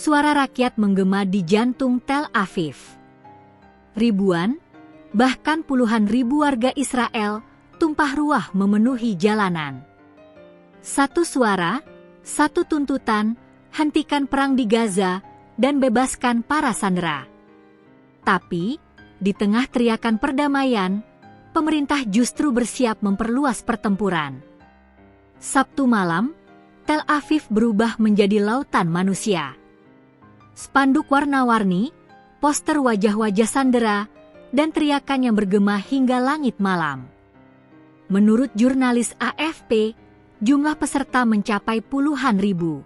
suara rakyat menggema di jantung Tel Aviv. Ribuan, bahkan puluhan ribu warga Israel tumpah ruah memenuhi jalanan. Satu suara, satu tuntutan, hentikan perang di Gaza dan bebaskan para sandera. Tapi, di tengah teriakan perdamaian, pemerintah justru bersiap memperluas pertempuran. Sabtu malam, Tel Aviv berubah menjadi lautan manusia. Spanduk warna-warni, poster wajah-wajah sandera, dan teriakan yang bergema hingga langit malam. Menurut jurnalis AFP, jumlah peserta mencapai puluhan ribu.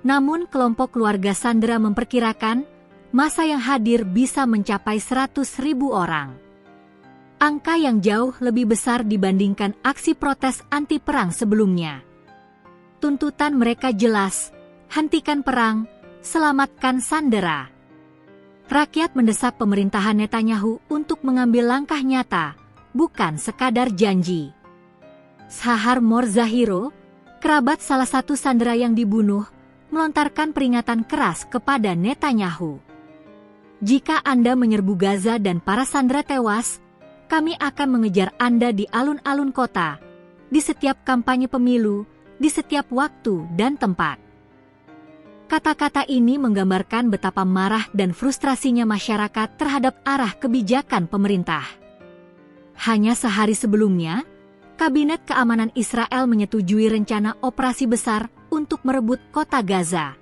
Namun kelompok keluarga sandera memperkirakan massa yang hadir bisa mencapai 100.000 orang. Angka yang jauh lebih besar dibandingkan aksi protes anti-perang sebelumnya. Tuntutan mereka jelas, hentikan perang, selamatkan sandera. Rakyat mendesak pemerintahan Netanyahu untuk mengambil langkah nyata, bukan sekadar janji. Sahar Morzahiro, kerabat salah satu sandera yang dibunuh, melontarkan peringatan keras kepada Netanyahu. Jika Anda menyerbu Gaza dan para sandera tewas, kami akan mengejar Anda di alun-alun kota, di setiap kampanye pemilu, di setiap waktu dan tempat. Kata-kata ini menggambarkan betapa marah dan frustrasinya masyarakat terhadap arah kebijakan pemerintah. Hanya sehari sebelumnya, Kabinet Keamanan Israel menyetujui rencana operasi besar untuk merebut kota Gaza.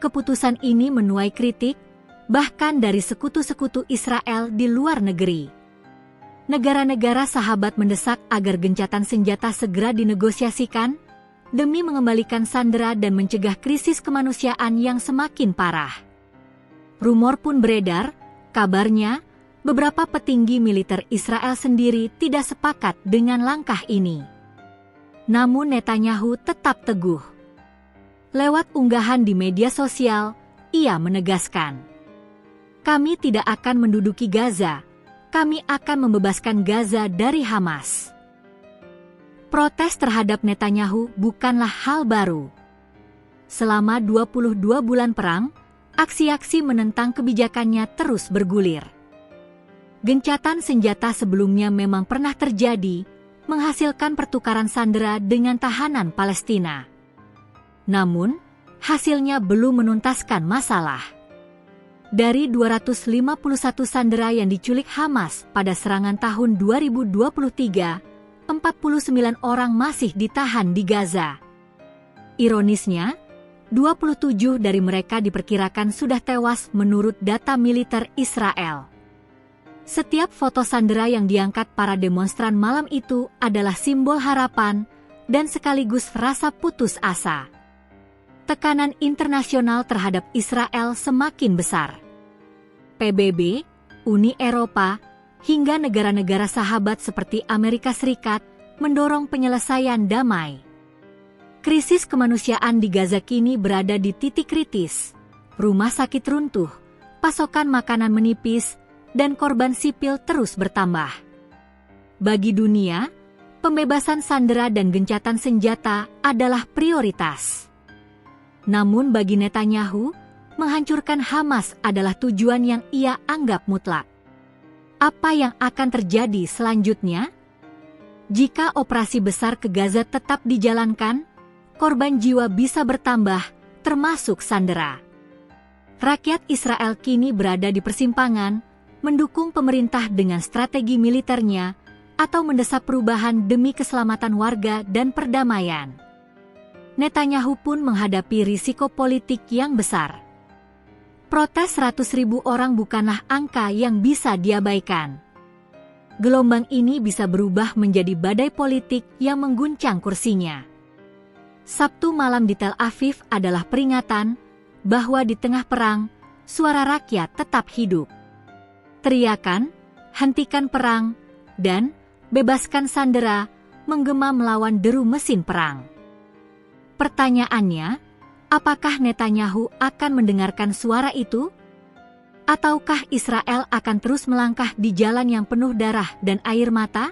Keputusan ini menuai kritik, bahkan dari sekutu-sekutu Israel di luar negeri. Negara-negara sahabat mendesak agar gencatan senjata segera dinegosiasikan, demi mengembalikan sandera dan mencegah krisis kemanusiaan yang semakin parah. Rumor pun beredar, kabarnya, beberapa petinggi militer Israel sendiri tidak sepakat dengan langkah ini. Namun Netanyahu tetap teguh. Lewat unggahan di media sosial, ia menegaskan, "Kami tidak akan menduduki Gaza, kami akan membebaskan Gaza dari Hamas." Protes terhadap Netanyahu bukanlah hal baru. Selama 22 bulan perang, aksi-aksi menentang kebijakannya terus bergulir. Gencatan senjata sebelumnya memang pernah terjadi, menghasilkan pertukaran sandera dengan tahanan Palestina. Namun, hasilnya belum menuntaskan masalah. Dari 251 sandera yang diculik Hamas pada serangan tahun 2023, 49 orang masih ditahan di Gaza. Ironisnya, 27 dari mereka diperkirakan sudah tewas menurut data militer Israel. Setiap foto sandera yang diangkat para demonstran malam itu adalah simbol harapan dan sekaligus rasa putus asa. Tekanan internasional terhadap Israel semakin besar. PBB, Uni Eropa, hingga negara-negara sahabat seperti Amerika Serikat mendorong penyelesaian damai. Krisis kemanusiaan di Gaza kini berada di titik kritis. Rumah sakit runtuh, pasokan makanan menipis, dan korban sipil terus bertambah. Bagi dunia, pembebasan sandera dan gencatan senjata adalah prioritas. Namun bagi Netanyahu, menghancurkan Hamas adalah tujuan yang ia anggap mutlak. Apa yang akan terjadi selanjutnya? Jika operasi besar ke Gaza tetap dijalankan, korban jiwa bisa bertambah, termasuk sandera. Rakyat Israel kini berada di persimpangan, mendukung pemerintah dengan strategi militernya, atau mendesak perubahan demi keselamatan warga dan perdamaian. Netanyahu pun menghadapi risiko politik yang besar. Protes 100.000 orang bukanlah angka yang bisa diabaikan. Gelombang ini bisa berubah menjadi badai politik yang mengguncang kursinya. Sabtu malam di Tel Aviv adalah peringatan bahwa di tengah perang, suara rakyat tetap hidup. Teriakan, hentikan perang, dan bebaskan sandera menggema melawan deru mesin perang. Pertanyaannya, apakah Netanyahu akan mendengarkan suara itu? Ataukah Israel akan terus melangkah di jalan yang penuh darah dan air mata?